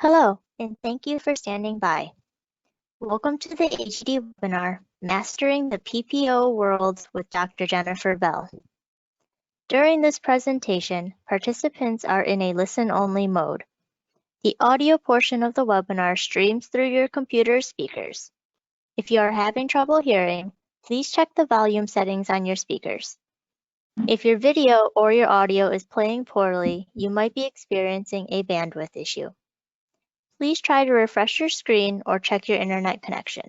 Hello, and thank you for standing by. Welcome to the AGD webinar, Mastering the PPO World with Dr. Jennifer Bell. During this presentation, participants are in a listen-only mode. The audio portion of the webinar streams through your computer speakers. If you are having trouble hearing, please check the volume settings on your speakers. If your video or your audio is playing poorly, you might be experiencing a bandwidth issue. Please try to refresh your screen or check your internet connection.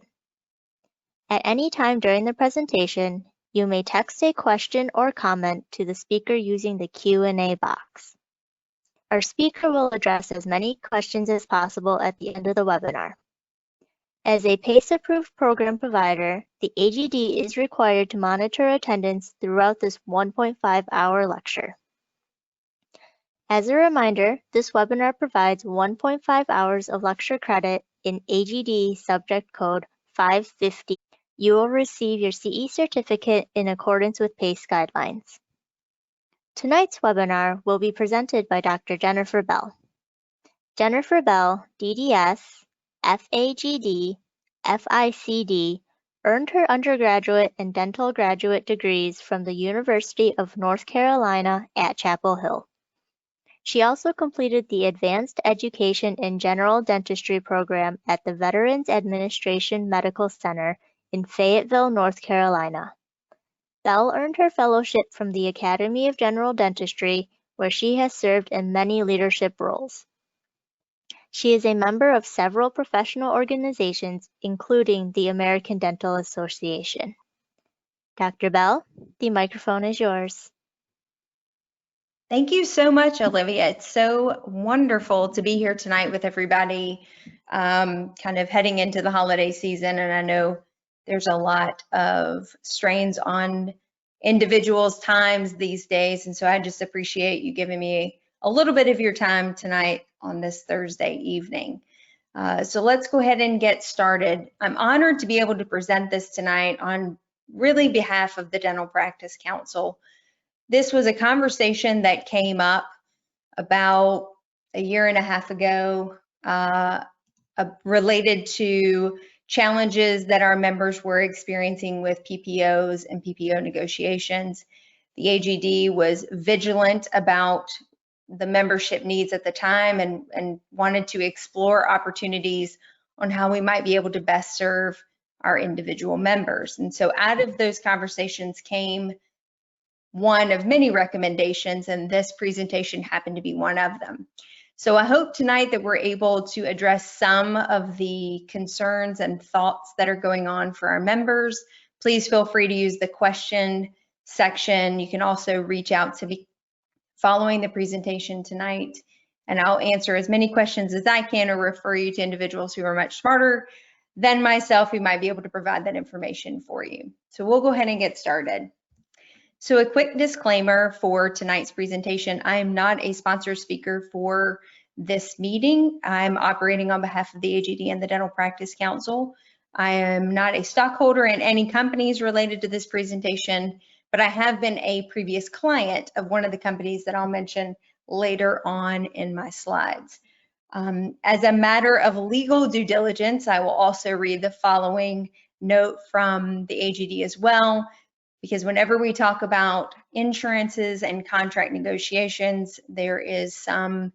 At any time during the presentation, you may text a question or comment to the speaker using the Q&A box. Our speaker will address as many questions as possible at the end of the webinar. As a PACE-approved program provider, the AGD is required to monitor attendance throughout this 1.5-hour lecture. As a reminder, this webinar provides 1.5 hours of lecture credit in AGD subject code 550. You will receive your CE certificate in accordance with PACE guidelines. Tonight's webinar will be presented by Dr. Jennifer Bell. Jennifer Bell, DDS, FAGD, FICD, earned her undergraduate and dental graduate degrees from the University of North Carolina at Chapel Hill. She also completed the Advanced Education in General Dentistry program at the Veterans Administration Medical Center in Fayetteville, North Carolina. Bell earned her fellowship from the Academy of General Dentistry, where she has served in many leadership roles. She is a member of several professional organizations, including the American Dental Association. Dr. Bell, the microphone is yours. Thank you so much, Olivia. It's so wonderful to be here tonight with everybody, kind of heading into the holiday season. And I know there's a lot of strains on individuals' times these days. And so I just appreciate you giving me a little bit of your time tonight on this Thursday evening. So let's go ahead and get started. I'm honored to be able to present this tonight on really behalf of the Dental Practice Council. This was a conversation that came up about a year and a half ago related to challenges that our members were experiencing with PPOs and PPO negotiations. The AGD was vigilant about the membership needs at the time and wanted to explore opportunities on how we might be able to best serve our individual members. And so out of those conversations came one of many recommendations, and this presentation happened to be one of them. So I hope tonight that we're able to address some of the concerns and thoughts that are going on for our members. Please feel free to use the question section. You can also reach out to me following the presentation tonight, and I'll answer as many questions as I can or refer you to individuals who are much smarter than myself who might be able to provide that information for you. So we'll go ahead and get started. So a quick disclaimer for tonight's presentation. I am not a sponsored speaker for this meeting. I'm operating on behalf of the AGD and the Dental Practice Council. I am not a stockholder in any companies related to this presentation, but I have been a previous client of one of the companies that I'll mention later on in my slides. As a matter of legal due diligence, I will also read the following note from the AGD as well, because whenever we talk about insurances and contract negotiations, there is some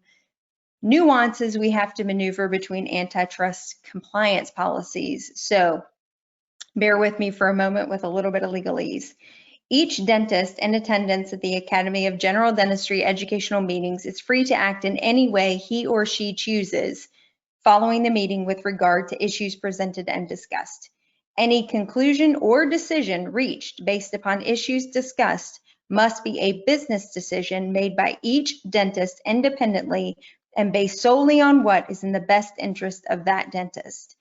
nuances we have to maneuver between antitrust compliance policies. So bear with me for a moment with a little bit of legalese. Each dentist in attendance at the Academy of General Dentistry educational meetings is free to act in any way he or she chooses following the meeting with regard to issues presented and discussed. Any conclusion or decision reached based upon issues discussed must be a business decision made by each dentist independently and based solely on what is in the best interest of that dentist.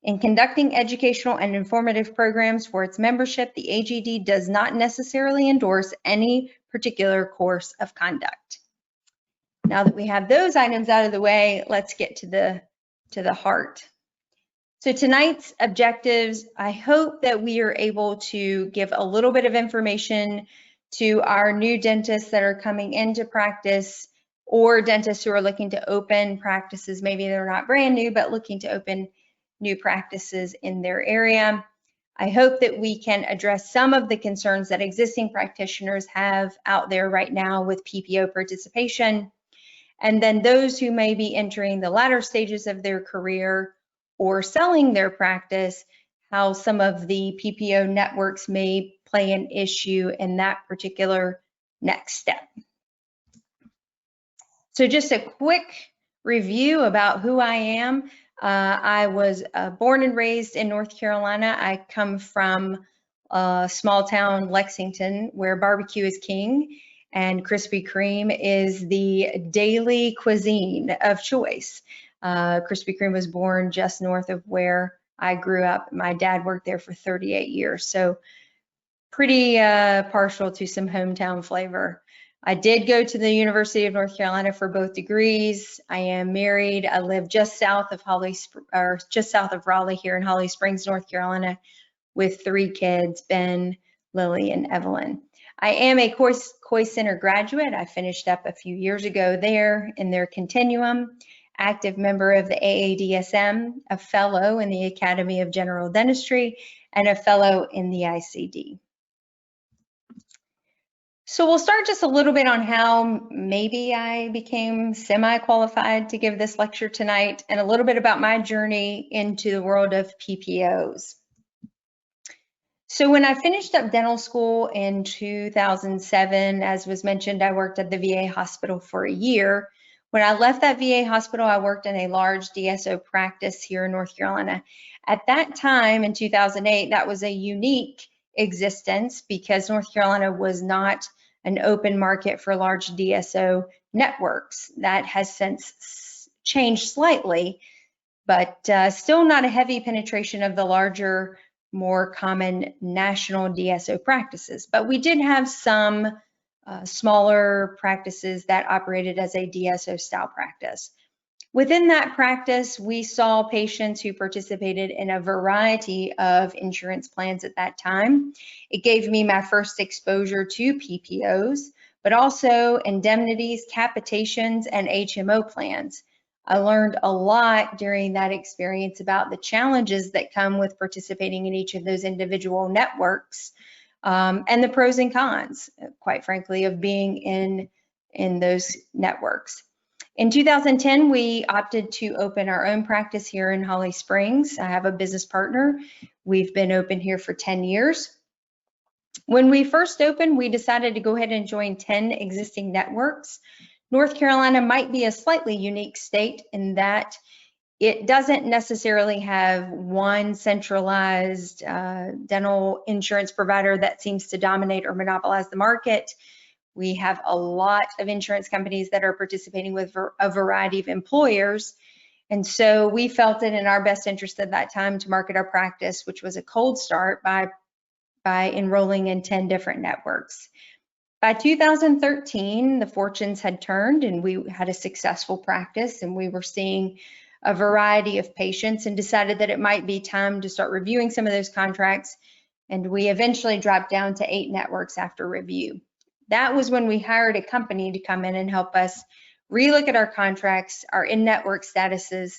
In conducting educational and informative programs for its membership, the AGD does not necessarily endorse any particular course of conduct. Now that we have those items out of the way, let's get to the heart. So tonight's objectives, I hope that we are able to give a little bit of information to our new dentists that are coming into practice or dentists who are looking to open practices. Maybe they're not brand new, but looking to open new practices in their area. I hope that we can address some of the concerns that existing practitioners have out there right now with PPO participation. And then those who may be entering the latter stages of their career or selling their practice, how some of the PPO networks may play an issue in that particular next step. So just a quick review about who I am. I was born and raised in North Carolina. I come from small town Lexington, where barbecue is king and Krispy Kreme is the daily cuisine of choice. Krispy Kreme was born just north of where I grew up. My dad worked there for 38 years, so pretty partial to some hometown flavor. I did go to the University of North Carolina for both degrees. I am married. I live just south of Raleigh here in Holly Springs, North Carolina, with 3 kids, Ben, Lily, and Evelyn. I am a Coy Center graduate. I finished up a few years ago there in their continuum, active member of the AADSM, a fellow in the Academy of General Dentistry, and a fellow in the ICD. So we'll start just a little bit on how maybe I became semi-qualified to give this lecture tonight, and a little bit about my journey into the world of PPOs. So when I finished up dental school in 2007, as was mentioned, I worked at the VA hospital for a year. When I left that VA hospital, I worked in a large DSO practice here in North Carolina. At that time, in 2008, that was a unique existence because North Carolina was not an open market for large DSO networks. That has since changed slightly, but still not a heavy penetration of the larger, more common national DSO practices. But we did have some smaller practices that operated as a DSO style practice. Within that practice, we saw patients who participated in a variety of insurance plans at that time. It gave me my first exposure to PPOs, but also indemnities, capitations, and HMO plans. I learned a lot during that experience about the challenges that come with participating in each of those individual networks, and the pros and cons, quite frankly, of being in those networks. In 2010, we opted to open our own practice here in Holly Springs. I have a business partner. We've been open here for 10 years. When we first opened, we decided to go ahead and join 10 existing networks. North Carolina might be a slightly unique state in that it doesn't necessarily have one centralized dental insurance provider that seems to dominate or monopolize the market. We have a lot of insurance companies that are participating with a variety of employers. And so we felt it in our best interest at that time to market our practice, which was a cold start, by enrolling in 10 different networks. By 2013, the fortunes had turned and we had a successful practice, and we were seeing a variety of patients and decided that it might be time to start reviewing some of those contracts. And we eventually dropped down to 8 networks after review. That was when we hired a company to come in and help us relook at our contracts, our in-network statuses,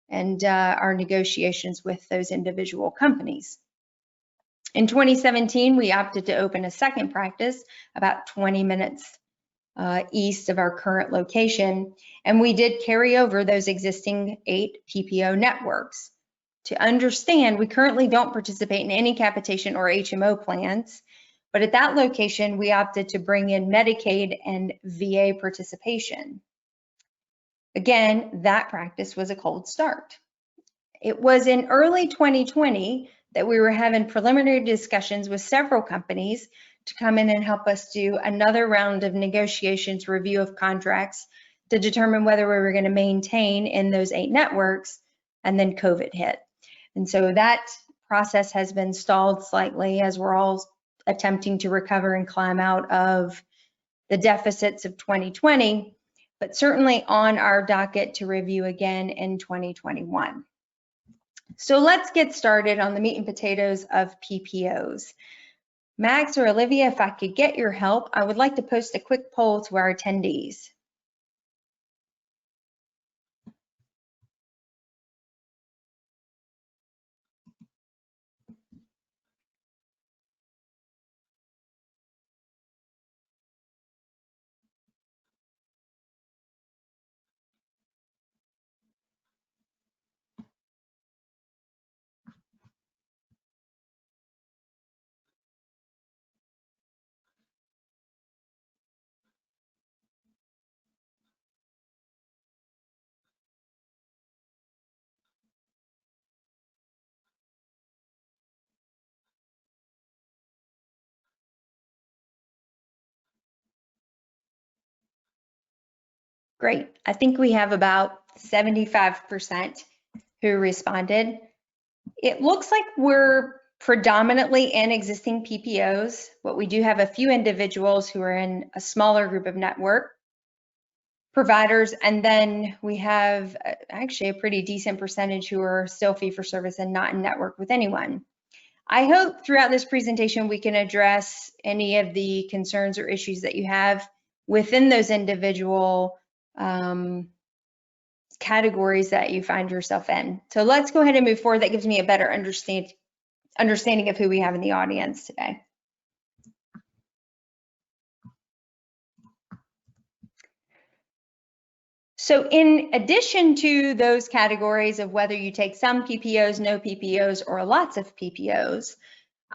and our negotiations with those individual companies. In 2017, we opted to open a second practice about 20 minutes east of our current location, and we did carry over those existing 8 PPO networks. To understand, we currently don't participate in any capitation or HMO plans, but at that location, we opted to bring in Medicaid and VA participation. Again, that practice was a cold start. It was in early 2020 that we were having preliminary discussions with several companies to come in and help us do another round of negotiations, review of contracts to determine whether we were going to maintain in those 8 networks, and then COVID hit. And so that process has been stalled slightly as we're all attempting to recover and climb out of the deficits of 2020, but certainly on our docket to review again in 2021. So let's get started on the meat and potatoes of PPOs. Max or Olivia, if I could get your help, I would like to post a quick poll to our attendees. Great. I think we have about 75% who responded. It looks like we're predominantly in existing PPOs, but we do have a few individuals who are in a smaller group of network providers, and then we have actually a pretty decent percentage who are still fee-for-service and not in network with anyone. I hope throughout this presentation we can address any of the concerns or issues that you have within those individual categories that you find yourself in. So let's go ahead and move forward. That gives me a better understanding of who we have in the audience today. So in addition to those categories of whether you take some PPOs, no PPOs, or lots of PPOs,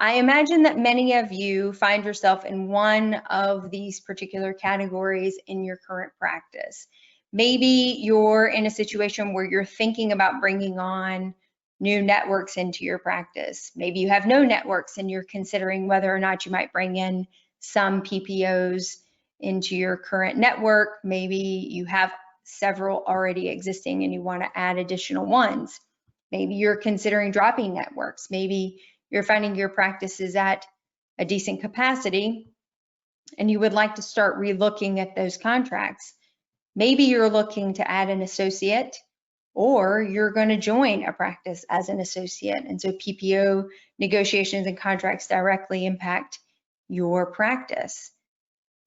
I imagine that many of you find yourself in one of these particular categories in your current practice. Maybe you're in a situation where you're thinking about bringing on new networks into your practice. Maybe you have no networks and you're considering whether or not you might bring in some PPOs into your current network. Maybe you have several already existing and you want to add additional ones. Maybe you're considering dropping networks. Maybe you're finding your practice is at a decent capacity and you would like to start relooking at those contracts. Maybe you're looking to add an associate, or you're going to join a practice as an associate. And so PPO negotiations and contracts directly impact your practice.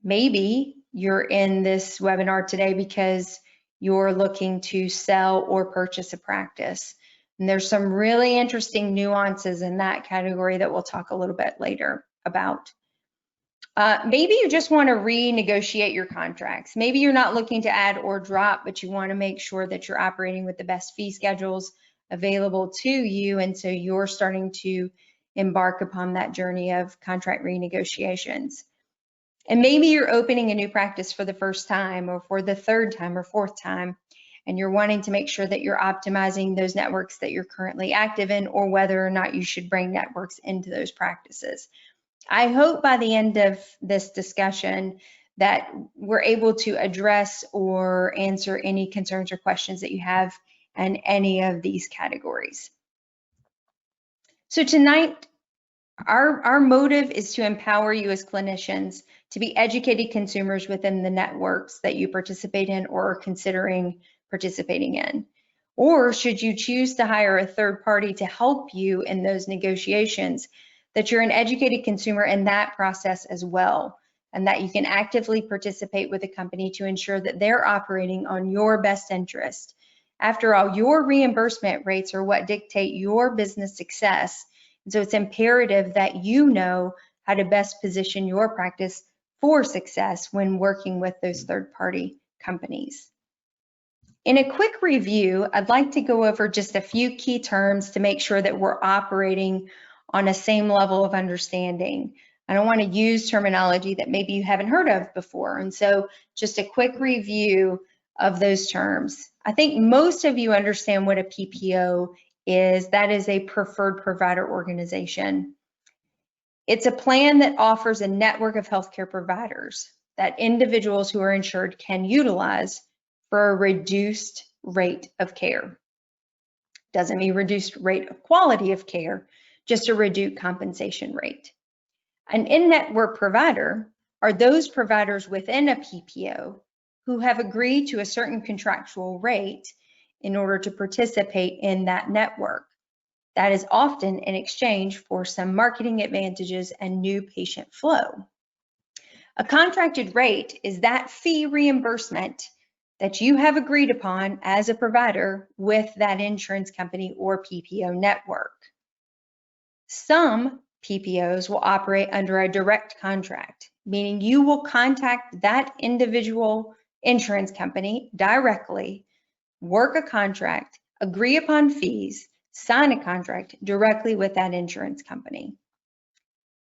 Maybe you're in this webinar today because you're looking to sell or purchase a practice. And there's some really interesting nuances in that category that we'll talk a little bit later about. Maybe you just want to renegotiate your contracts. Maybe you're not looking to add or drop, but you want to make sure that you're operating with the best fee schedules available to you. And so you're starting to embark upon that journey of contract renegotiations. And maybe you're opening a new practice for the first time or for the third time or fourth time, and you're wanting to make sure that you're optimizing those networks that you're currently active in, or whether or not you should bring networks into those practices. I hope by the end of this discussion that we're able to address or answer any concerns or questions that you have in any of these categories. So tonight, our motive is to empower you as clinicians to be educated consumers within the networks that you participate in or are considering participating in. Or should you choose to hire a third party to help you in those negotiations, that you're an educated consumer in that process as well, and that you can actively participate with a company to ensure that they're operating on your best interest. After all, your reimbursement rates are what dictate your business success. And so it's imperative that you know how to best position your practice for success when working with those third-party companies. In a quick review, I'd like to go over just a few key terms to make sure that we're operating on a same level of understanding. I don't want to use terminology that maybe you haven't heard of before. And so just a quick review of those terms. I think most of you understand what a PPO is. That is a preferred provider organization. It's a plan that offers a network of healthcare providers that individuals who are insured can utilize for a reduced rate of care. Doesn't mean reduced rate of quality of care, just a reduced compensation rate. An in-network provider are those providers within a PPO who have agreed to a certain contractual rate in order to participate in that network. That is often in exchange for some marketing advantages and new patient flow. A contracted rate is that fee reimbursement that you have agreed upon as a provider with that insurance company or PPO network. Some PPOs will operate under a direct contract, meaning you will contact that individual insurance company directly, work a contract, agree upon fees, sign a contract directly with that insurance company.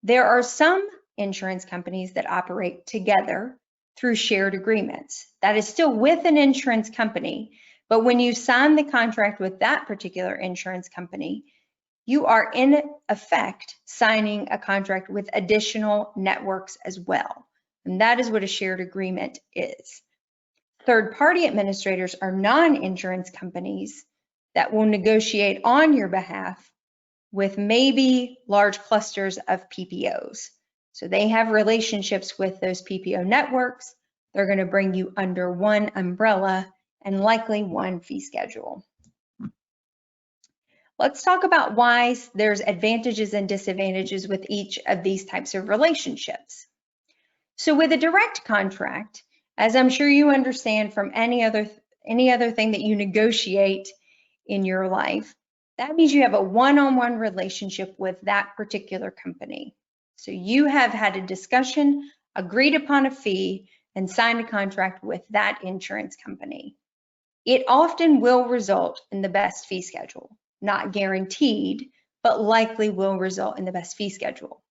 There are some insurance companies that operate together through shared agreements. That is still with an insurance company, but when you sign the contract with that particular insurance company, you are in effect signing a contract with additional networks as well. And that is what a shared agreement is. Third-party administrators are non-insurance companies that will negotiate on your behalf with maybe large clusters of PPOs. So they have relationships with those PPO networks. They're going to bring you under one umbrella and likely one fee schedule. Let's talk about why there's advantages and disadvantages with each of these types of relationships. So with a direct contract, as I'm sure you understand from any other thing that you negotiate in your life, that means you have a one-on-one relationship with that particular company. So you have had a discussion, agreed upon a fee, and signed a contract with that insurance company. It often will result in the best fee schedule. Not guaranteed, but likely will result in the best fee schedule.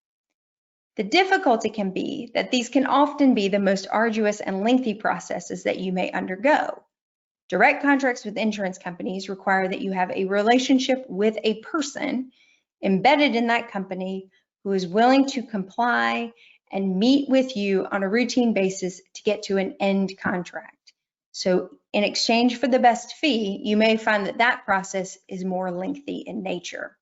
The difficulty can be that these can often be the most arduous and lengthy processes that you may undergo. Direct contracts with insurance companies require that you have a relationship with a person embedded in that company who is willing to comply and meet with you on a routine basis to get to an end contract. So in exchange for the best fee, you may find that that process is more lengthy in nature.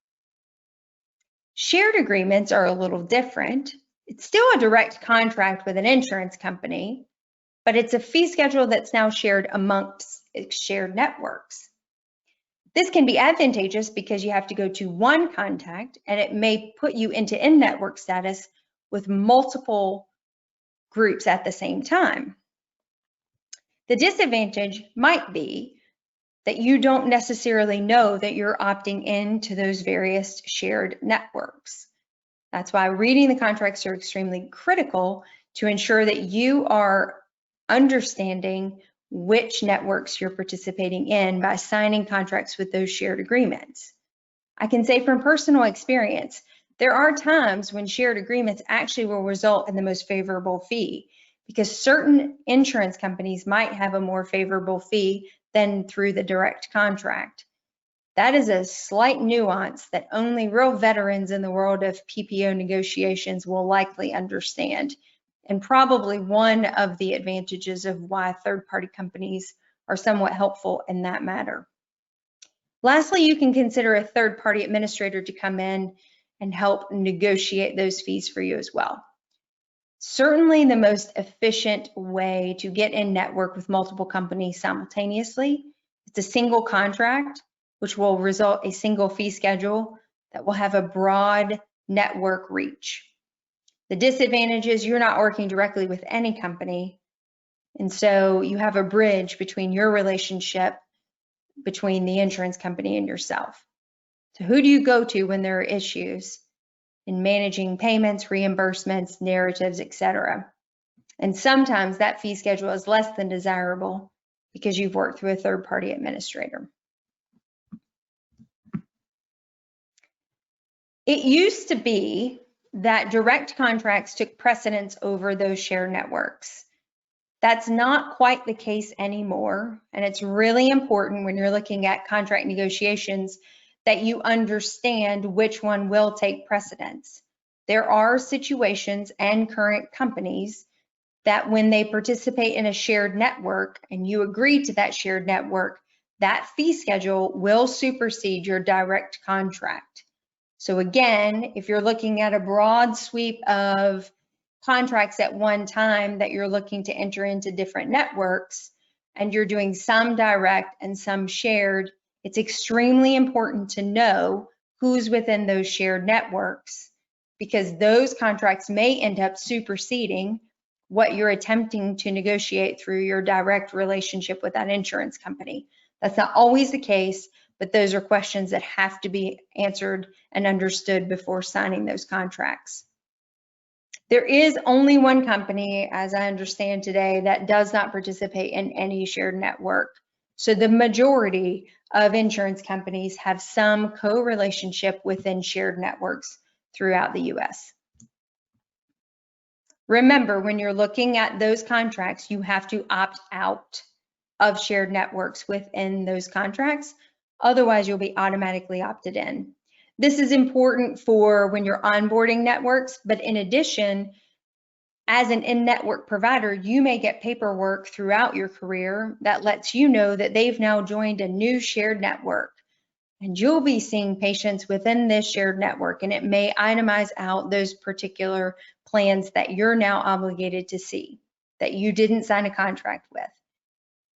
Shared agreements are a little different. It's still a direct contract with an insurance company, but it's a fee schedule that's now shared amongst shared networks. This can be advantageous because you have to go to one contact and it may put you into in-network status with multiple groups at the same time. The disadvantage might be that you don't necessarily know that you're opting into those various shared networks. That's why reading the contracts are extremely critical to ensure that you are understanding which networks you're participating in by signing contracts with those shared agreements. I can say from personal experience, there are times when shared agreements actually will result in the most favorable fee because certain insurance companies might have a more favorable fee than through the direct contract. That is a slight nuance that only real veterans in the world of PPO negotiations will likely understand, and probably one of the advantages of why third-party companies are somewhat helpful in that matter. Lastly, you can consider a third-party administrator to come in and help negotiate those fees for you as well. Certainly the most efficient way to get in network with multiple companies simultaneously is a single contract, which will result a single fee schedule that will have a broad network reach. The disadvantage is you're not working directly with any company, and so you have a bridge between your relationship between the insurance company and yourself. So who do you go to when there are issues in managing payments, reimbursements, narratives, etc.? And sometimes that fee schedule is less than desirable because you've worked through a third-party administrator. It used to be that direct contracts took precedence over those shared networks. That's not quite the case anymore, and it's really important when you're looking at contract negotiations that you understand which one will take precedence. There are situations and current companies that when they participate in a shared network and you agree to that shared network, that fee schedule will supersede your direct contract. So again, if you're looking at a broad sweep of contracts at one time that you're looking to enter into different networks and you're doing some direct and some shared, it's extremely important to know who's within those shared networks because those contracts may end up superseding what you're attempting to negotiate through your direct relationship with that insurance company. That's not always the case, but those are questions that have to be answered and understood before signing those contracts. There is only one company, as I understand today, that does not participate in any shared network. So the majority of insurance companies have some co-relationship within shared networks throughout the US. Remember, when you're looking at those contracts, you have to opt out of shared networks within those contracts. Otherwise, you'll be automatically opted in. This is important for when you're onboarding networks, but in addition, As an in-network provider, you may get paperwork throughout your career that lets you know that they've now joined a new shared network. And you'll be seeing patients within this shared network, and it may itemize out those particular plans that you're now obligated to see, that you didn't sign a contract with.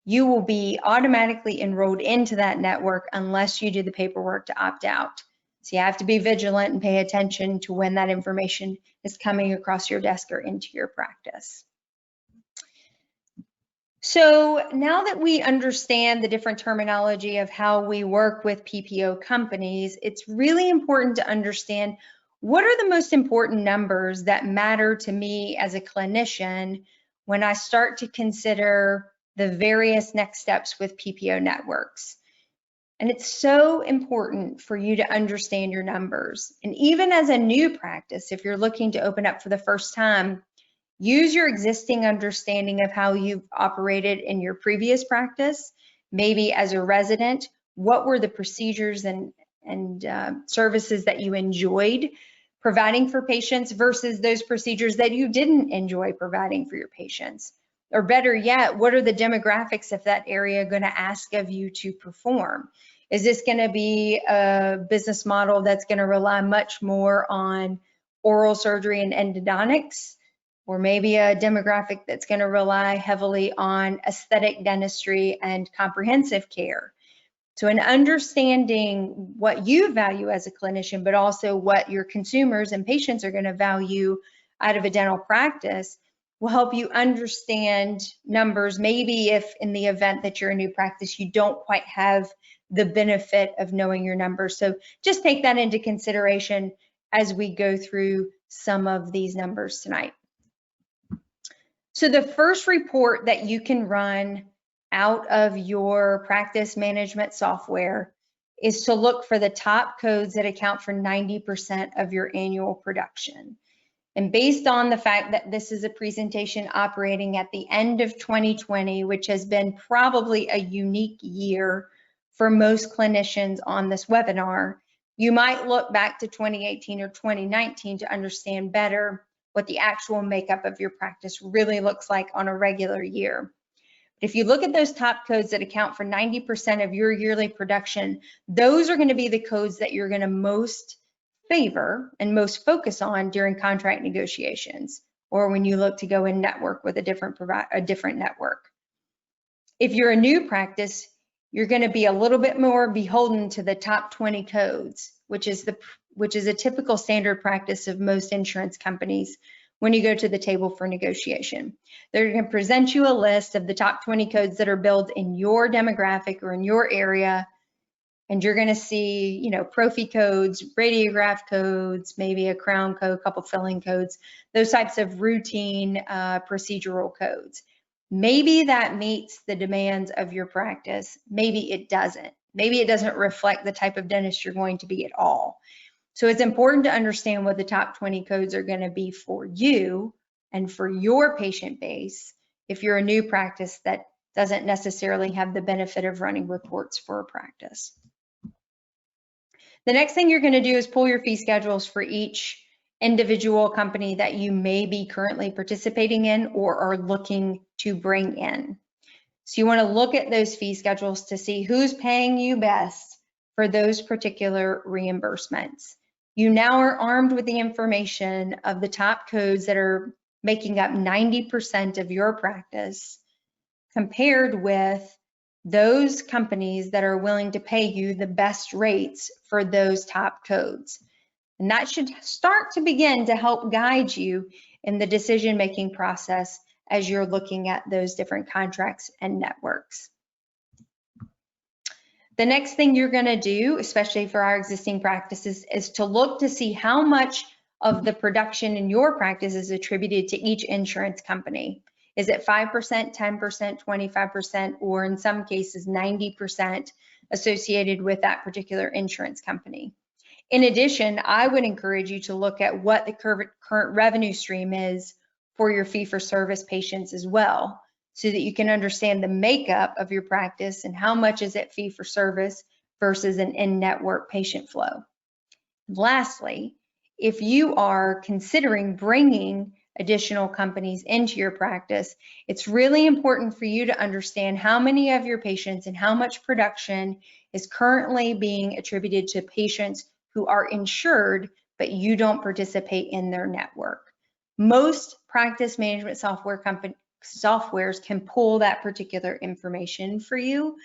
You will be automatically enrolled into that network unless you do the paperwork to opt out. So you have to be vigilant and pay attention to when that information is coming across your desk or into your practice. So now that we understand the different terminology of how we work with PPO companies, it's really important to understand what are the most important numbers that matter to me as a clinician when I start to consider the various next steps with PPO networks. And it's so important for you to understand your numbers. And even as a new practice, if you're looking to open up for the first time, use your existing understanding of how you've operated in your previous practice. Maybe as a resident, what were the procedures and services that you enjoyed providing for patients versus those procedures that you didn't enjoy providing for your patients? Or better yet, what are the demographics of that area going to ask of you to perform? Is this going to be a business model that's going to rely much more on oral surgery and endodontics? Or maybe a demographic that's going to rely heavily on aesthetic dentistry and comprehensive care? So in understanding what you value as a clinician, but also what your consumers and patients are going to value out of a dental practice, will help you understand numbers. Maybe if in the event that you're a new practice, you don't quite have the benefit of knowing your numbers. So just take that into consideration as we go through some of these numbers tonight. So the first report that you can run out of your practice management software is to look for the top codes that account for 90% of your annual production. And based on the fact that this is a presentation operating at the end of 2020, which has been probably a unique year for most clinicians on this webinar, you might look back to 2018 or 2019 to understand better what the actual makeup of your practice really looks like on a regular year. If you look at those top codes that account for 90% of your yearly production, those are going to be the codes that you're going to most favor and most focus on during contract negotiations, or when you look to go in network with a different network. If you're a new practice, you're going to be a little bit more beholden to the top 20 codes, which is a typical standard practice of most insurance companies when you go to the table for negotiation. They're going to present you a list of the top 20 codes that are billed in your demographic or in your area. And you're going to see, prophy codes, radiograph codes, maybe a crown code, a couple filling codes, those types of routine procedural codes. Maybe that meets the demands of your practice. Maybe it doesn't. Maybe it doesn't reflect the type of dentist you're going to be at all. So it's important to understand what the top 20 codes are going to be for you and for your patient base if you're a new practice that doesn't necessarily have the benefit of running reports for a practice. The next thing you're going to do is pull your fee schedules for each individual company that you may be currently participating in or are looking to bring in. So you want to look at those fee schedules to see who's paying you best for those particular reimbursements. You now are armed with the information of the top codes that are making up 90% of your practice, compared with those companies that are willing to pay you the best rates for those top codes. And that should start to begin to help guide you in the decision-making process as you're looking at those different contracts and networks. The next thing you're going to do, especially for our existing practices, is to look to see how much of the production in your practice is attributed to each insurance company. Is it 5%, 10%, 25%, or in some cases 90% associated with that particular insurance company? In addition, I would encourage you to look at what the current revenue stream is for your fee-for-service patients as well, so that you can understand the makeup of your practice and how much is it fee-for-service versus an in-network patient flow. Lastly, if you are considering bringing additional companies into your practice, it's really important for you to understand how many of your patients and how much production is currently being attributed to patients who are insured, but you don't participate in their network. Most practice management softwares can pull that particular information for you,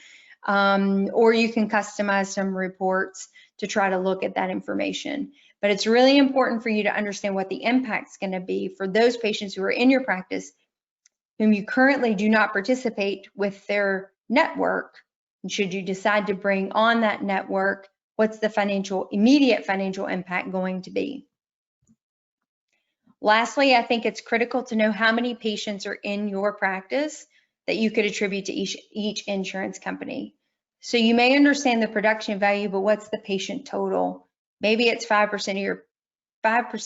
or you can customize some reports to try to look at that information. But it's really important for you to understand what the impact's going to be for those patients who are in your practice whom you currently do not participate with their network. And should you decide to bring on that network, what's the immediate financial impact going to be? Lastly, I think it's critical to know how many patients are in your practice that you could attribute to each insurance company. So you may understand the production value, but what's the patient total? Maybe it's 5%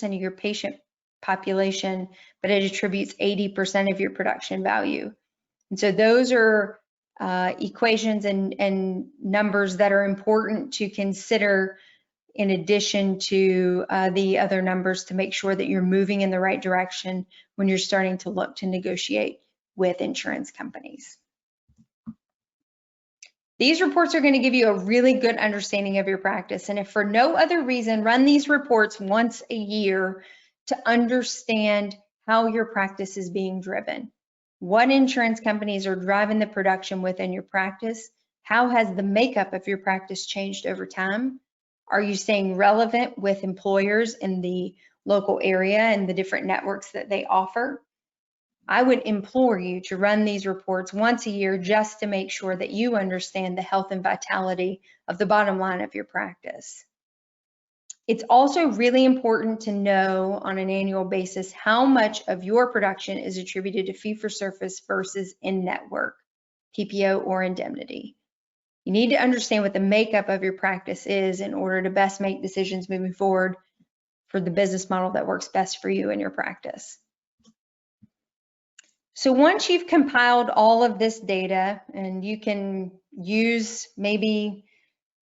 of your patient population, but it attributes 80% of your production value. And so those are equations and numbers that are important to consider in addition to the other numbers to make sure that you're moving in the right direction when you're starting to look to negotiate with insurance companies. These reports are going to give you a really good understanding of your practice, and if for no other reason, run these reports once a year to understand how your practice is being driven. What insurance companies are driving the production within your practice? How has the makeup of your practice changed over time? Are you staying relevant with employers in the local area and the different networks that they offer? I would implore you to run these reports once a year just to make sure that you understand the health and vitality of the bottom line of your practice. It's also really important to know on an annual basis how much of your production is attributed to fee-for-service versus in-network, PPO or indemnity. You need to understand what the makeup of your practice is in order to best make decisions moving forward for the business model that works best for you and your practice. So once you've compiled all of this data, and you can use maybe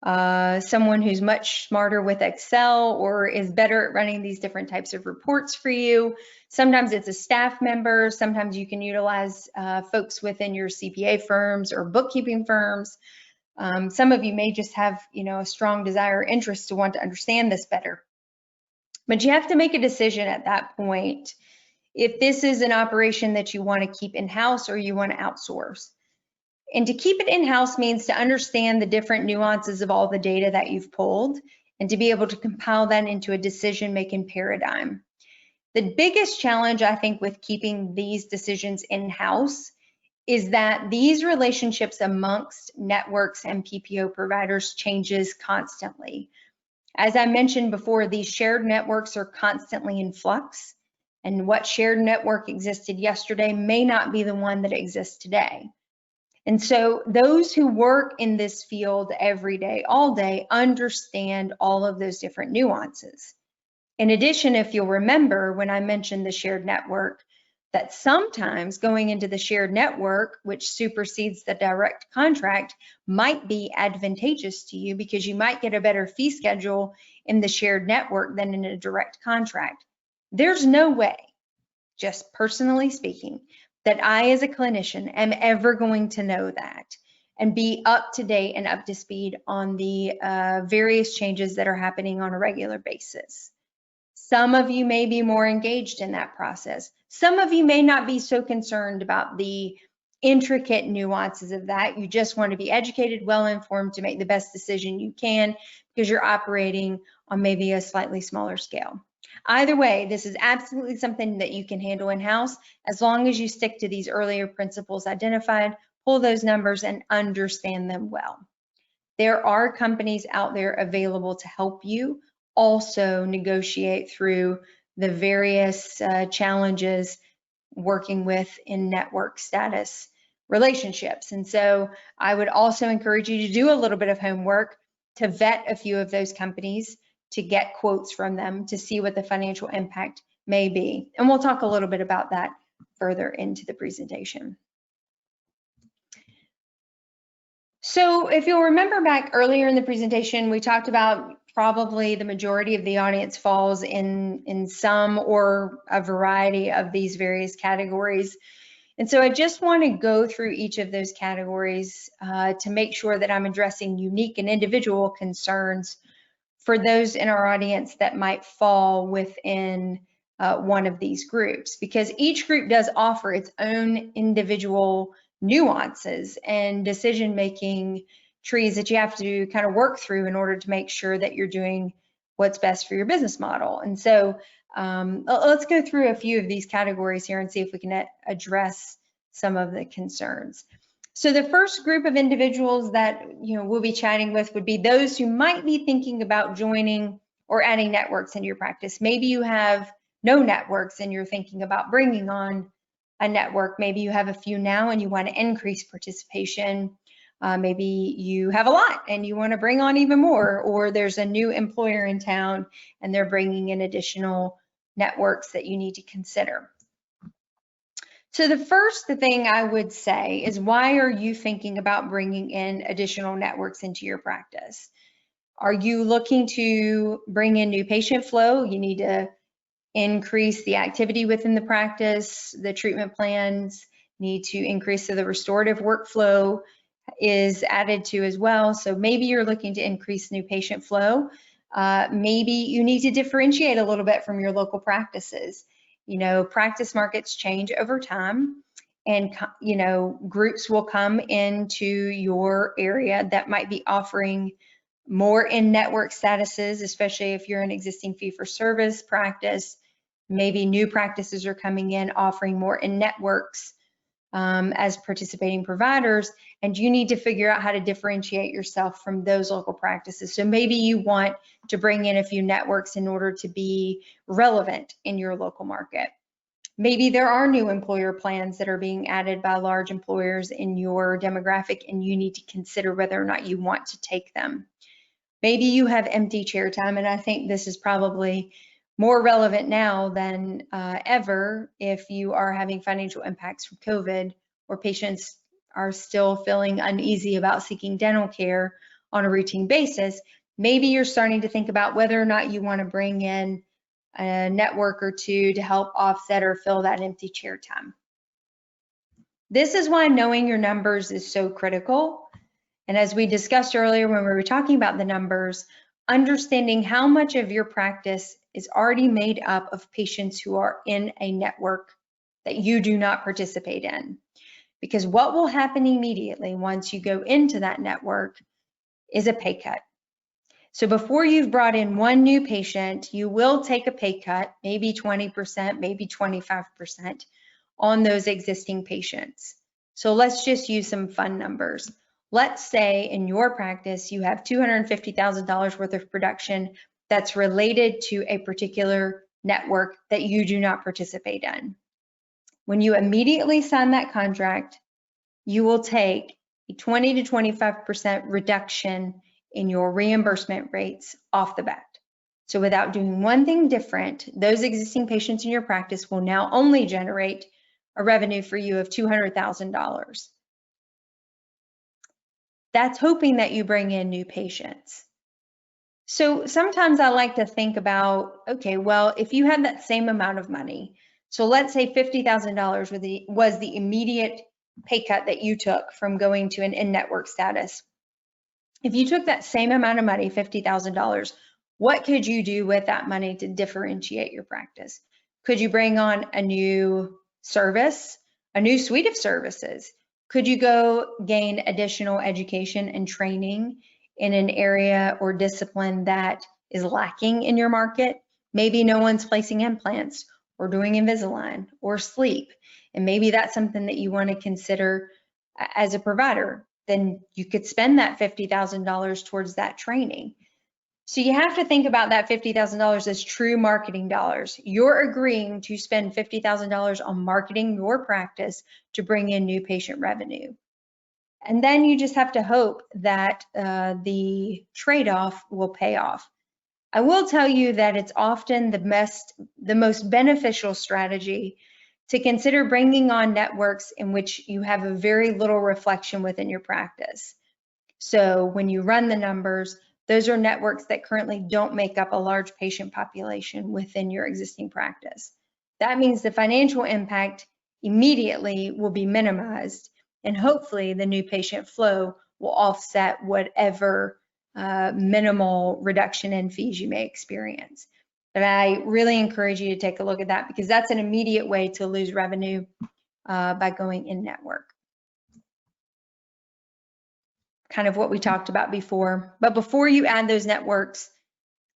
someone who's much smarter with Excel or is better at running these different types of reports for you. Sometimes it's a staff member. Sometimes you can utilize folks within your CPA firms or bookkeeping firms. Some of you may just have, a strong desire or interest to want to understand this better. But you have to make a decision at that point if this is an operation that you want to keep in-house or you want to outsource. And to keep it in-house means to understand the different nuances of all the data that you've pulled and to be able to compile that into a decision-making paradigm. The biggest challenge, I think, with keeping these decisions in-house is that these relationships amongst networks and PPO providers changes constantly. As I mentioned before, these shared networks are constantly in flux, and what shared network existed yesterday may not be the one that exists today. And so those who work in this field every day, all day, understand all of those different nuances. In addition, if you'll remember when I mentioned the shared network, that sometimes going into the shared network, which supersedes the direct contract, might be advantageous to you because you might get a better fee schedule in the shared network than in a direct contract. There's no way, just personally speaking, that I as a clinician am ever going to know that and be up to date and up to speed on the various changes that are happening on a regular basis. Some of you may be more engaged in that process. Some of you may not be so concerned about the intricate nuances of that. You just want to be educated, well-informed to make the best decision you can because you're operating on maybe a slightly smaller scale. Either way, this is absolutely something that you can handle in-house as long as you stick to these earlier principles identified, pull those numbers, and understand them well. There are companies out there available to help you also negotiate through the various challenges working with in-network status relationships. And so I would also encourage you to do a little bit of homework to vet a few of those companies, to get quotes from them, to see what the financial impact may be. And we'll talk a little bit about that further into the presentation. So if you'll remember back earlier in the presentation, we talked about probably the majority of the audience falls in some or a variety of these various categories. And so I just want to go through each of those categories to make sure that I'm addressing unique and individual concerns for those in our audience that might fall within one of these groups, because each group does offer its own individual nuances and decision-making trees that you have to kind of work through in order to make sure that you're doing what's best for your business model. And so let's go through a few of these categories here and see if we can address some of the concerns. So the first group of individuals that we'll be chatting with would be those who might be thinking about joining or adding networks into your practice. Maybe you have no networks and you're thinking about bringing on a network. Maybe you have a few now and you want to increase participation. Maybe you have a lot and you want to bring on even more, or there's a new employer in town and they're bringing in additional networks that you need to consider. So the first thing I would say is, why are you thinking about bringing in additional networks into your practice? Are you looking to bring in new patient flow? You need to increase the activity within the practice. The treatment plans need to increase, so the restorative workflow is added to as well. So maybe you're looking to increase new patient flow. Maybe you need to differentiate a little bit from your local practices. Practice markets change over time, and groups will come into your area that might be offering more in-network statuses, especially if you're an existing fee-for-service practice. Maybe new practices are coming in offering more in-networks as participating providers, and you need to figure out how to differentiate yourself from those local practices. So maybe you want to bring in a few networks in order to be relevant in your local market. Maybe there are new employer plans that are being added by large employers in your demographic, and you need to consider whether or not you want to take them. Maybe you have empty chair time, and I think this is probably more relevant now than ever if you are having financial impacts from COVID, or patients are still feeling uneasy about seeking dental care on a routine basis. Maybe you're starting to think about whether or not you want to bring in a network or two to help offset or fill that empty chair time. This is why knowing your numbers is so critical. And as we discussed earlier when we were talking about the numbers, understanding how much of your practice is already made up of patients who are in a network that you do not participate in. Because what will happen immediately once you go into that network is a pay cut. So before you've brought in one new patient, you will take a pay cut, maybe 20%, maybe 25% on those existing patients. So let's just use some fun numbers. Let's say in your practice, you have $250,000 worth of production that's related to a particular network that you do not participate in. When you immediately sign that contract, you will take a 20 to 25% reduction in your reimbursement rates off the bat. So without doing one thing different, those existing patients in your practice will now only generate a revenue for you of $200,000. That's hoping that you bring in new patients. So sometimes I like to think about, okay, well, if you had that same amount of money, so let's say $50,000 was the immediate pay cut that you took from going to an in-network status. If you took that same amount of money, $50,000, what could you do with that money to differentiate your practice? Could you bring on a new service, a new suite of services? Could you go gain additional education and training in an area or discipline that is lacking in your market? Maybe no one's placing implants or doing Invisalign or sleep, and maybe that's something that you want to consider as a provider. Then you could spend that $50,000 towards that training. So you have to think about that $50,000 as true marketing dollars. You're agreeing to spend $50,000 on marketing your practice to bring in new patient revenue. And then you just have to hope that the trade-off will pay off. I will tell you that it's often the most beneficial strategy to consider bringing on networks in which you have a very little reflection within your practice. So when you run the numbers, Those are networks that currently don't make up a large patient population within your existing practice. That means the financial impact immediately will be minimized, and hopefully the new patient flow will offset whatever minimal reduction in fees you may experience. But I really encourage you to take a look at that, because that's an immediate way to lose revenue by going in network. Kind of what we talked about before. But before you add those networks,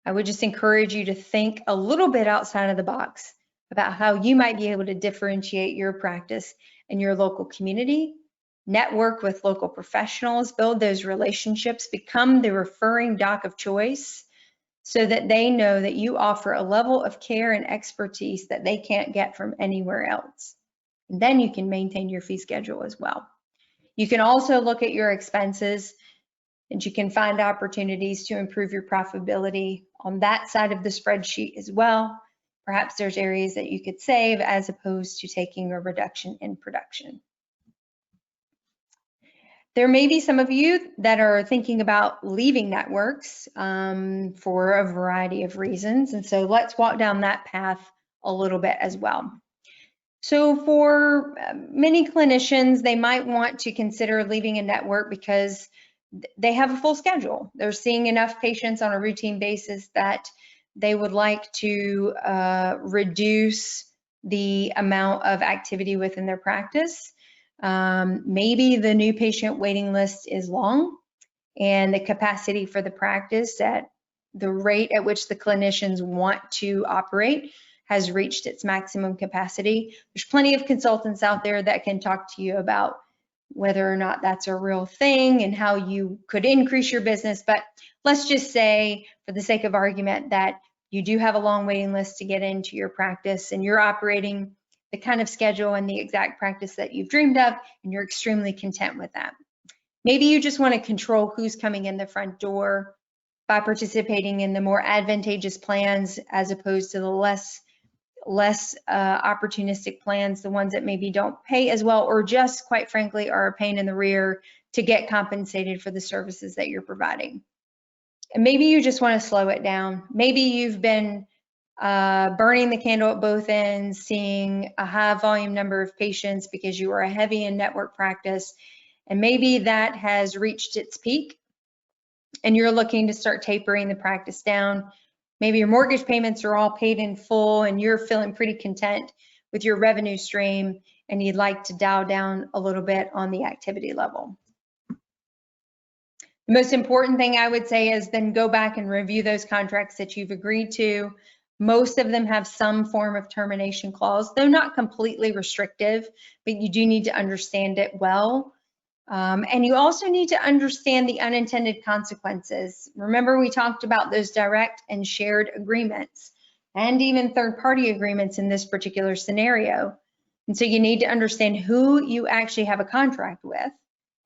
I would just encourage you to think a little bit outside of the box about how you might be able to differentiate your practice in your local community, network with local professionals, build those relationships, become the referring doc of choice so that they know that you offer a level of care and expertise that they can't get from anywhere else. And then you can maintain your fee schedule as well. You can also look at your expenses, and you can find opportunities to improve your profitability on that side of the spreadsheet as well. Perhaps there's areas that you could save as opposed to taking a reduction in production. There may be some of you that are thinking about leaving networks for a variety of reasons. And so let's walk down that path a little bit as well. So for many clinicians, they might want to consider leaving a network because they have a full schedule. They're seeing enough patients on a routine basis that they would like to reduce the amount of activity within their practice. Maybe the new patient waiting list is long and the capacity for the practice at the rate at which the clinicians want to operate has reached its maximum capacity. There's plenty of consultants out there that can talk to you about whether or not that's a real thing and how you could increase your business. But let's just say, for the sake of argument, that you do have a long waiting list to get into your practice and you're operating the kind of schedule and the exact practice that you've dreamed of, and you're extremely content with that. Maybe you just want to control who's coming in the front door by participating in the more advantageous plans as opposed to the less opportunistic plans, the ones that maybe don't pay as well, or just quite frankly are a pain in the rear to get compensated for the services that you're providing. And maybe you just want to slow it down. Maybe you've been burning the candle at both ends, seeing a high volume number of patients because you are a heavy in network practice, and maybe that has reached its peak and you're looking to start tapering the practice down. Maybe your mortgage payments are all paid in full and you're feeling pretty content with your revenue stream and you'd like to dial down a little bit on the activity level. The most important thing I would say is then go back and review those contracts that you've agreed to. Most of them have some form of termination clause, though not completely restrictive, but you do need to understand it well. And you also need to understand the unintended consequences. Remember, we talked about those direct and shared agreements and even third-party agreements in this particular scenario. And so you need to understand who you actually have a contract with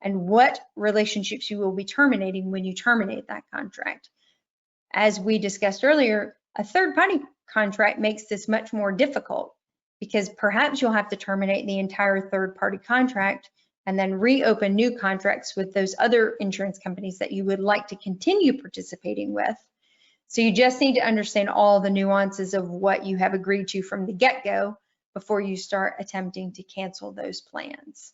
and what relationships you will be terminating when you terminate that contract. As we discussed earlier, a third-party contract makes this much more difficult because perhaps you'll have to terminate the entire third-party contract and then reopen new contracts with those other insurance companies that you would like to continue participating with. So you just need to understand all the nuances of what you have agreed to from the get-go before you start attempting to cancel those plans.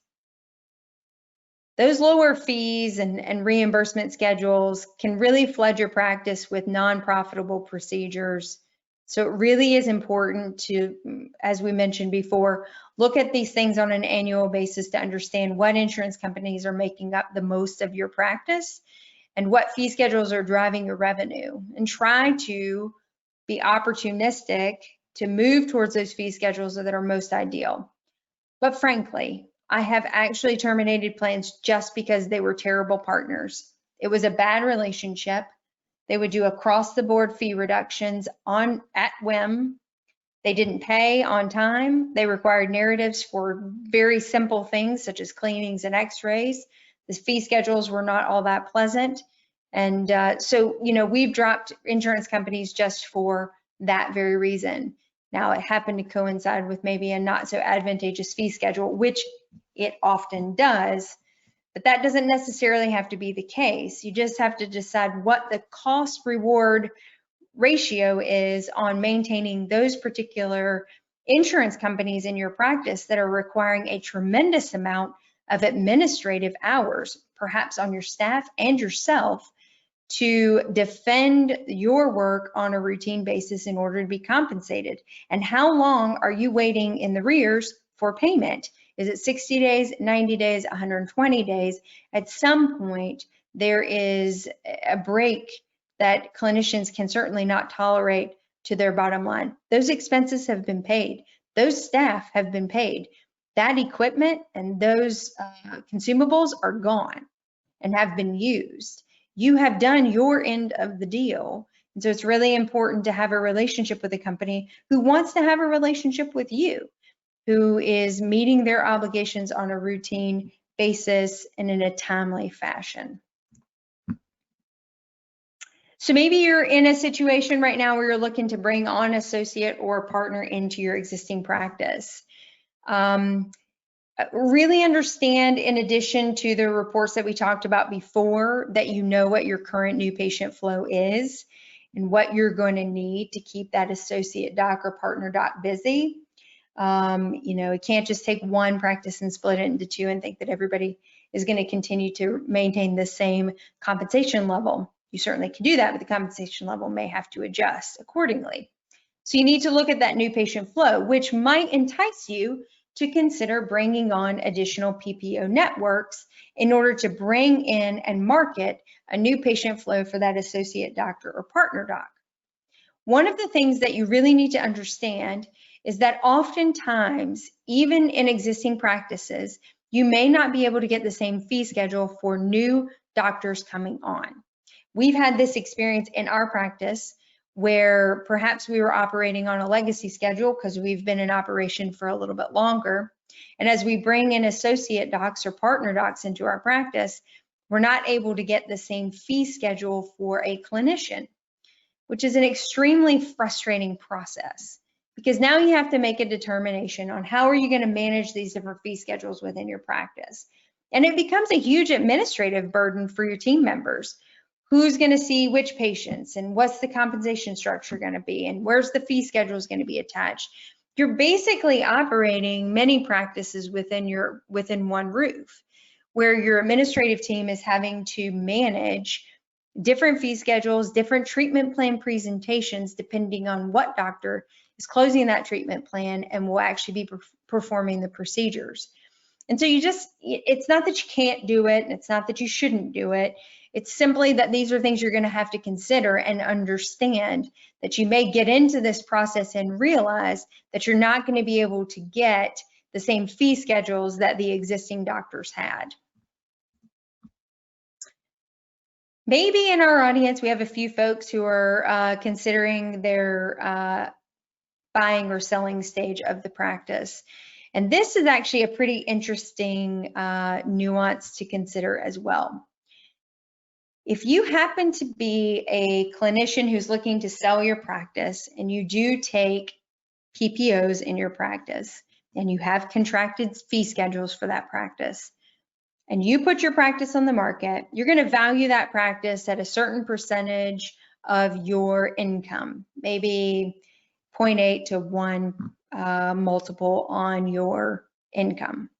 Those lower fees and reimbursement schedules can really flood your practice with non-profitable procedures. So it really is important to, as we mentioned before, look at these things on an annual basis to understand what insurance companies are making up the most of your practice and what fee schedules are driving your revenue, and try to be opportunistic to move towards those fee schedules that are most ideal. But frankly, I have actually terminated plans just because they were terrible partners. It was a bad relationship. They would do across the board fee reductions at whim. They didn't pay on time. They required narratives for very simple things such as cleanings and x-rays. The fee schedules were not all that pleasant. And so, we've dropped insurance companies just for that very reason. Now, it happened to coincide with maybe a not so advantageous fee schedule, which it often does. But that doesn't necessarily have to be the case. You just have to decide what the cost reward ratio is on maintaining those particular insurance companies in your practice that are requiring a tremendous amount of administrative hours, perhaps on your staff and yourself, to defend your work on a routine basis in order to be compensated. And how long are you waiting in the rears for payment? Is it 60 days, 90 days, 120 days? At some point, there is a break that clinicians can certainly not tolerate to their bottom line. Those expenses have been paid. Those staff have been paid. That equipment and those consumables are gone and have been used. You have done your end of the deal. And so it's really important to have a relationship with a company who wants to have a relationship with you, who is meeting their obligations on a routine basis and in a timely fashion. So maybe you're in a situation right now where you're looking to bring on an associate or partner into your existing practice. Really understand, in addition to the reports that we talked about before, that you know what your current new patient flow is and what you're going to need to keep that associate doc or partner doc busy. It can't just take one practice and split it into two and think that everybody is going to continue to maintain the same compensation level. You certainly can do that, but the compensation level may have to adjust accordingly. So you need to look at that new patient flow, which might entice you to consider bringing on additional PPO networks in order to bring in and market a new patient flow for that associate doctor or partner doc. One of the things that you really need to understand is that oftentimes, even in existing practices, you may not be able to get the same fee schedule for new doctors coming on. We've had this experience in our practice where perhaps we were operating on a legacy schedule because we've been in operation for a little bit longer. And as we bring in associate docs or partner docs into our practice, we're not able to get the same fee schedule for a clinician, which is an extremely frustrating process, because now you have to make a determination on how are you going to manage these different fee schedules within your practice. And it becomes a huge administrative burden for your team members. Who's going to see which patients, and what's the compensation structure going to be, and where's the fee schedule is going to be attached. You're basically operating many practices within one roof, where your administrative team is having to manage different fee schedules, different treatment plan presentations, depending on what doctor is closing that treatment plan and will actually be performing the procedures. And so it's not that you can't do it, and it's not that you shouldn't do it. It's simply that these are things you're going to have to consider and understand, that you may get into this process and realize that you're not going to be able to get the same fee schedules that the existing doctors had. Maybe in our audience, we have a few folks who are considering their buying or selling stage of the practice. And this is actually a pretty interesting nuance to consider as well. If you happen to be a clinician who's looking to sell your practice, and you do take PPOs in your practice, and you have contracted fee schedules for that practice, and you put your practice on the market, you're going to value that practice at a certain percentage of your income, maybe 0.8 to 1 multiple on your income.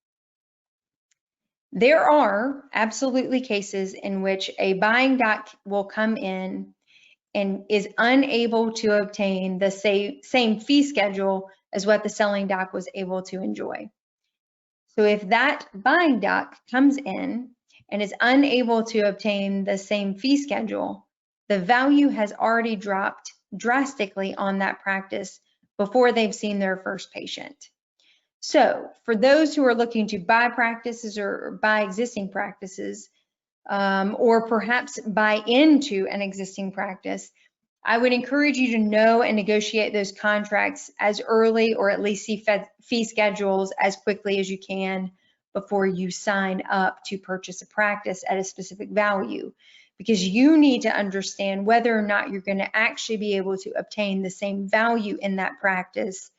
There are absolutely cases in which a buying doc will come in and is unable to obtain the same fee schedule as what the selling doc was able to enjoy. So if that buying doc comes in and is unable to obtain the same fee schedule, the value has already dropped drastically on that practice before they've seen their first patient. So for those who are looking to buy practices or buy existing practices, or perhaps buy into an existing practice, I would encourage you to know and negotiate those contracts as early, or at least see fee schedules as quickly as you can before you sign up to purchase a practice at a specific value, because you need to understand whether or not you're going to actually be able to obtain the same value in that practice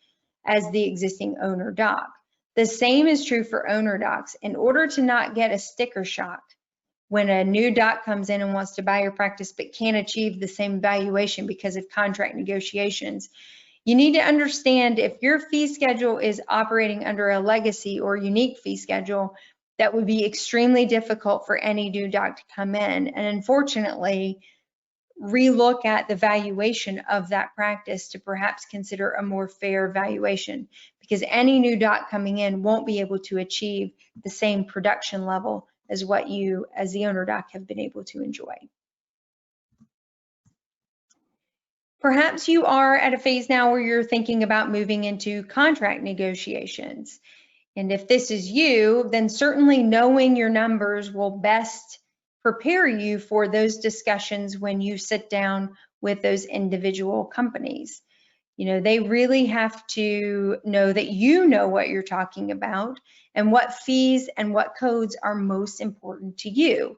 as the existing owner doc. The same is true for owner docs. In order to not get a sticker shock when a new doc comes in and wants to buy your practice but can't achieve the same valuation because of contract negotiations, you need to understand if your fee schedule is operating under a legacy or unique fee schedule, that would be extremely difficult for any new doc to come in. And unfortunately, relook at the valuation of that practice to perhaps consider a more fair valuation, because any new doc coming in won't be able to achieve the same production level as what you as the owner doc have been able to enjoy. Perhaps you are at a phase now where you're thinking about moving into contract negotiations. And if this is you, then certainly knowing your numbers will best prepare you for those discussions when you sit down with those individual companies. You know, they really have to know that you know what you're talking about and what fees and what codes are most important to you.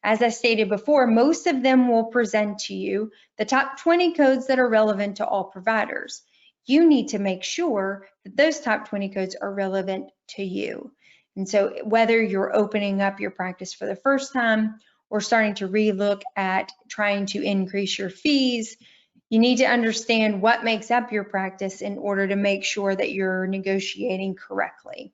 As I stated before, most of them will present to you the top 20 codes that are relevant to all providers. You need to make sure that those top 20 codes are relevant to you. And so whether you're opening up your practice for the first time or starting to relook at trying to increase your fees, you need to understand what makes up your practice in order to make sure that you're negotiating correctly.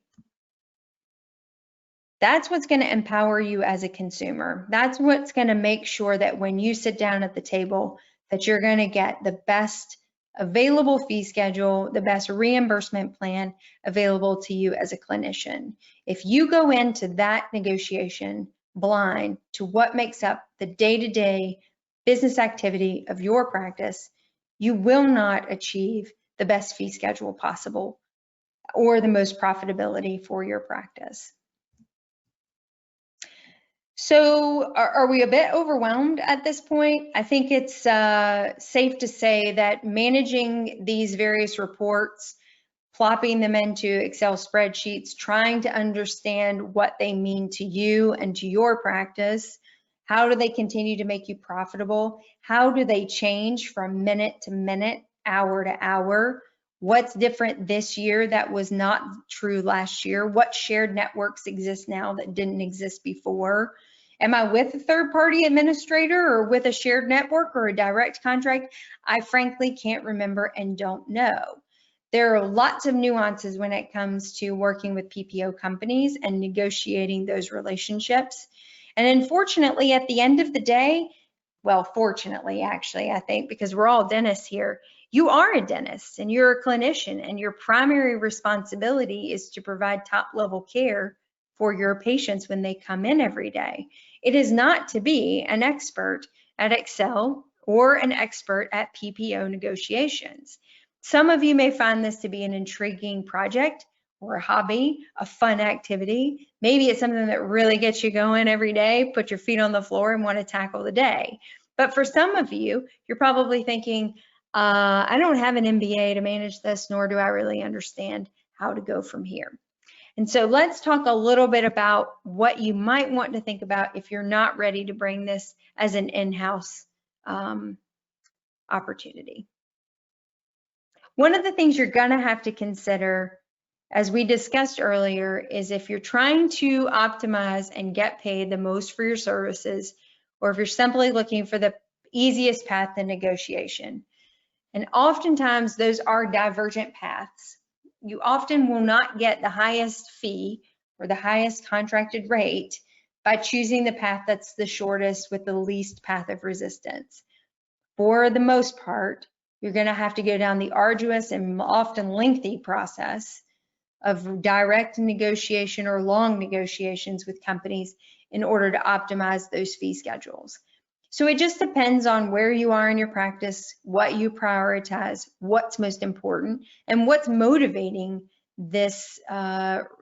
That's what's going to empower you as a consumer. That's what's going to make sure that when you sit down at the table, that you're going to get the best available fee schedule, the best reimbursement plan available to you as a clinician. If you go into that negotiation blind to what makes up the day-to-day business activity of your practice, you will not achieve the best fee schedule possible or the most profitability for your practice. So are we a bit overwhelmed at this point? I think it's safe to say that managing these various reports, plopping them into Excel spreadsheets, trying to understand what they mean to you and to your practice, how do they continue to make you profitable? How do they change from minute to minute, hour to hour? What's different this year that was not true last year? What shared networks exist now that didn't exist before? Am I with a third-party administrator or with a shared network or a direct contract? I frankly can't remember and don't know. There are lots of nuances when it comes to working with PPO companies and negotiating those relationships. And unfortunately, at the end of the day, well, fortunately, actually, I think, because we're all dentists here, you are a dentist and you're a clinician, and your primary responsibility is to provide top-level care for your patients when they come in every day. It is not to be an expert at Excel or an expert at PPO negotiations. Some of you may find this to be an intriguing project or a hobby, a fun activity. Maybe it's something that really gets you going every day, put your feet on the floor and want to tackle the day. But for some of you, you're probably thinking, I don't have an MBA to manage this, nor do I really understand how to go from here. And so let's talk a little bit about what you might want to think about if you're not ready to bring this as an in-house opportunity. One of the things you're going to have to consider, as we discussed earlier, is if you're trying to optimize and get paid the most for your services, or if you're simply looking for the easiest path to negotiation. And oftentimes those are divergent paths. You often will not get the highest fee or the highest contracted rate by choosing the path that's the shortest with the least path of resistance. For the most part, you're going to have to go down the arduous and often lengthy process of direct negotiation or long negotiations with companies in order to optimize those fee schedules. So it just depends on where you are in your practice, what you prioritize, what's most important, and what's motivating this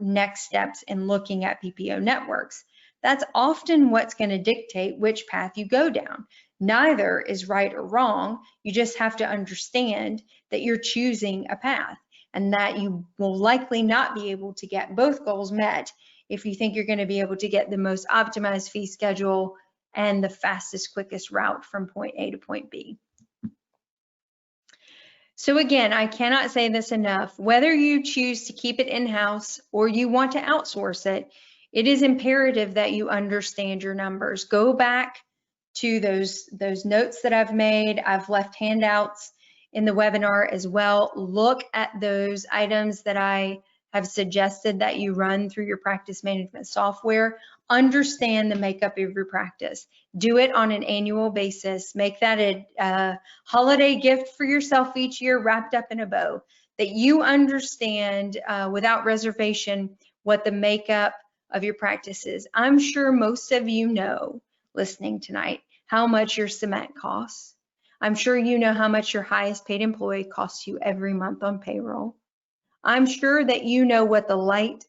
next steps in looking at PPO networks. That's often what's going to dictate which path you go down. Neither is right or wrong. You just have to understand that you're choosing a path and that you will likely not be able to get both goals met if you think you're going to be able to get the most optimized fee schedule and the fastest, quickest route from point A to point B. So again, I cannot say this enough. Whether you choose to keep it in-house or you want to outsource it, it is imperative that you understand your numbers. Go back to those notes that I've made. I've left handouts in the webinar as well. Look at those items that I have suggested that you run through your practice management software. Understand the makeup of your practice. Do it on an annual basis. Make that a holiday gift for yourself each year, wrapped up in a bow, that you understand without reservation what the makeup of your practice is. I'm sure most of you know, listening tonight, how much your cement costs. I'm sure you know how much your highest paid employee costs you every month on payroll. I'm sure that you know what the light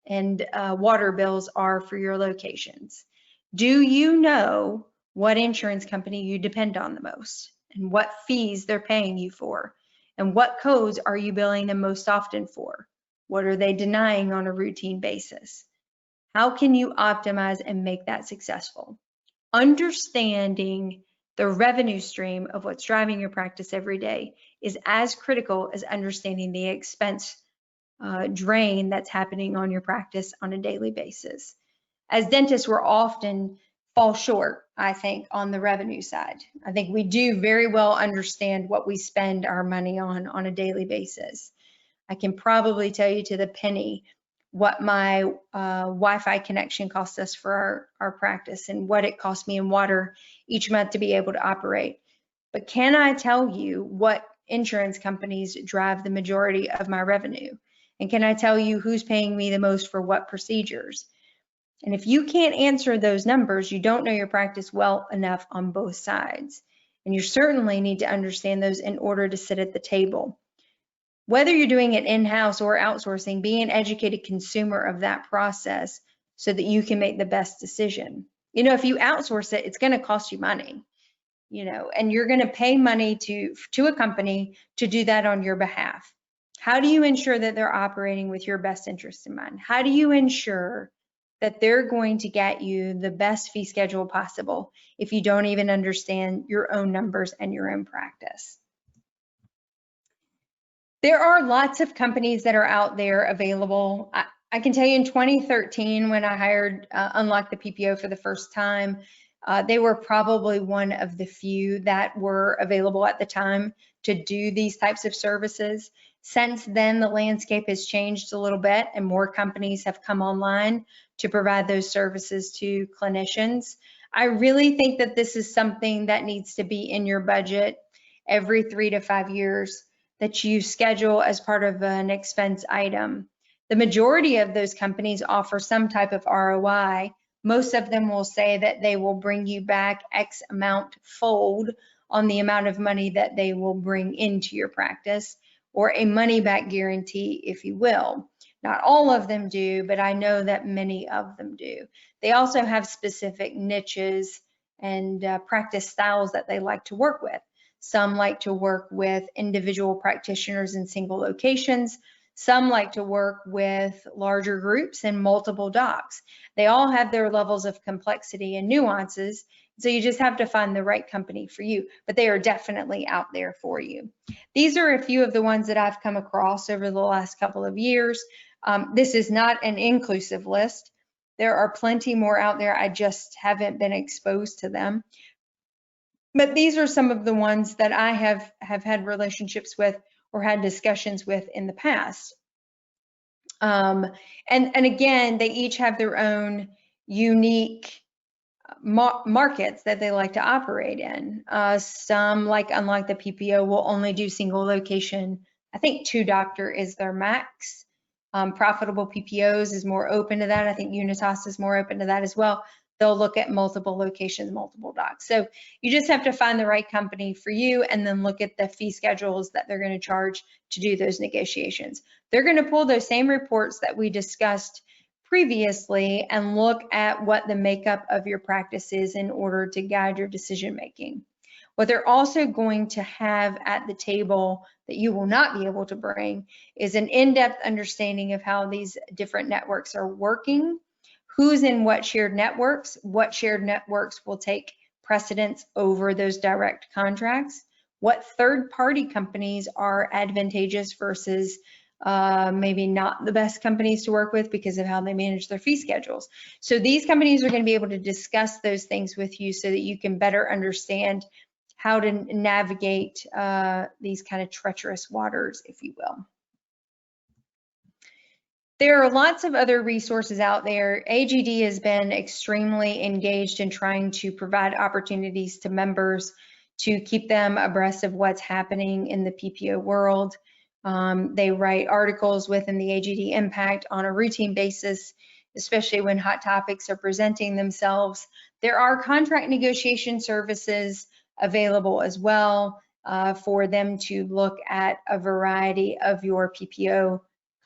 and water bills are for your locations. Do you know what insurance company you depend on the most and what fees they're paying you for? And what codes are you billing them most often for? What are they denying on a routine basis? How can you optimize and make that successful? Understanding the revenue stream of what's driving your practice every day is as critical as understanding the expense drain that's happening on your practice on a daily basis. As dentists, we're often fall short, I think, on the revenue side. I think we do very well understand what we spend our money on a daily basis. I can probably tell you to the penny what my Wi-Fi connection costs us for our practice and what it costs me in water each month to be able to operate. But can I tell you what insurance companies drive the majority of my revenue? And can I tell you who's paying me the most for what procedures? And if you can't answer those numbers, you don't know your practice well enough on both sides. And you certainly need to understand those in order to sit at the table. Whether you're doing it in-house or outsourcing, be an educated consumer of that process so that you can make the best decision. You know, if you outsource it, it's going to cost you money, you know, and you're going to pay money to a company to do that on your behalf. How do you ensure that they're operating with your best interest in mind? How do you ensure that they're going to get you the best fee schedule possible if you don't even understand your own numbers and your own practice? There are lots of companies that are out there available. I can tell you in 2013, when I hired Unlock the PPO for the first time, they were probably one of the few that were available at the time to do these types of services. Since then, the landscape has changed a little bit and more companies have come online to provide those services to clinicians. I really think that this is something that needs to be in your budget every 3 to 5 years that you schedule as part of an expense item. The majority of those companies offer some type of ROI. Most of them will say that they will bring you back X amount fold on the amount of money that they will bring into your practice, or a money back guarantee, if you will. Not all of them do, but I know that many of them do. They also have specific niches and practice styles that they like to work with. Some like to work with individual practitioners in single locations. Some like to work with larger groups and multiple docs. They all have their levels of complexity and nuances, so you just have to find the right company for you, but they are definitely out there for you. These are a few of the ones that I've come across over the last couple of years. This is not an inclusive list. There are plenty more out there. I just haven't been exposed to them. But these are some of the ones that I have had relationships with or had discussions with in the past. And again, they each have their own unique markets that they like to operate in. Some, like Unlike the PPO, will only do single location. I think 2 doctor is their max. Profitable PPOs is more open to that. I think Unitas is more open to that as well. They'll look at multiple locations, multiple docs. So you just have to find the right company for you and then look at the fee schedules that they're going to charge to do those negotiations. They're going to pull those same reports that we discussed previously and look at what the makeup of your practice is in order to guide your decision making. What they're also going to have at the table that you will not be able to bring is an in-depth understanding of how these different networks are working, who's in what shared networks will take precedence over those direct contracts, what third-party companies are advantageous versus maybe not the best companies to work with because of how they manage their fee schedules. So these companies are going to be able to discuss those things with you so that you can better understand how to navigate these kind of treacherous waters, if you will. There are lots of other resources out there. AGD has been extremely engaged in trying to provide opportunities to members to keep them abreast of what's happening in the PPO world. They write articles within the AGD Impact on a routine basis, especially when hot topics are presenting themselves. There are contract negotiation services available as well for them to look at a variety of your PPO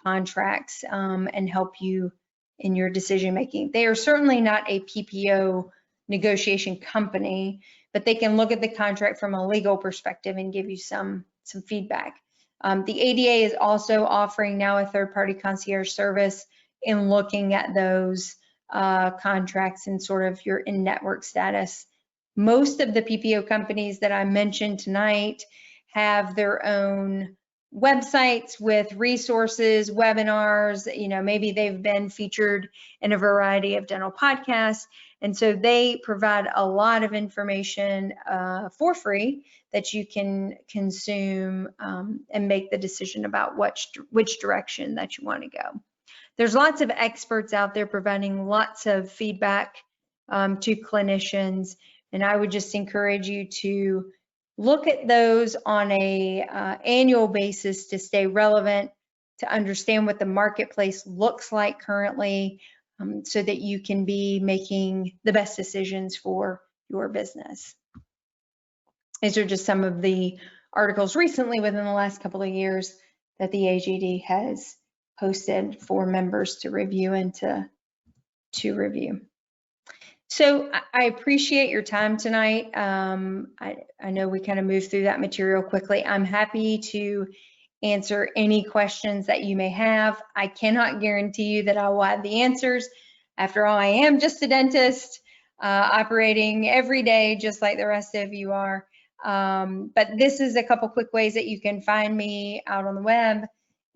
contracts and help you in your decision making. They are certainly not a PPO negotiation company, but they can look at the contract from a legal perspective and give you some feedback. The ADA is also offering now a third-party concierge service in looking at those contracts and sort of your in-network status. Most of the PPO companies that I mentioned tonight have their own websites with resources, webinars, maybe they've been featured in a variety of dental podcasts. And so they provide a lot of information for free that you can consume and make the decision about which direction that you want to go. There's lots of experts out there providing lots of feedback to clinicians. And I would just encourage you to look at those on a annual basis to stay relevant, to understand what the marketplace looks like currently, so that you can be making the best decisions for your business. These are just some of the articles recently within the last couple of years that the AGD has posted for members to review and to review. So I appreciate your time tonight. I know we kind of moved through that material quickly. I'm happy to answer any questions that you may have. I cannot guarantee you that I will have the answers. After all, I am just a dentist operating every day just like the rest of you are. But this is a couple quick ways that you can find me out on the web.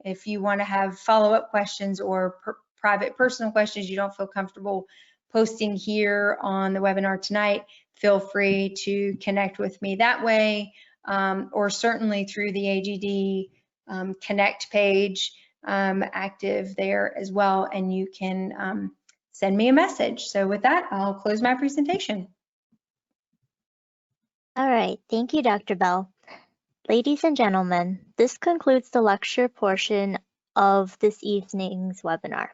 If you want to have follow-up questions or private personal questions you don't feel comfortable posting here on the webinar tonight, feel free to connect with me that way, or certainly through the AGD Connect page, active there as well, and you can send me a message. So with that, I'll close my presentation. All right, thank you, Dr. Bell. Ladies and gentlemen, this concludes the lecture portion of this evening's webinar.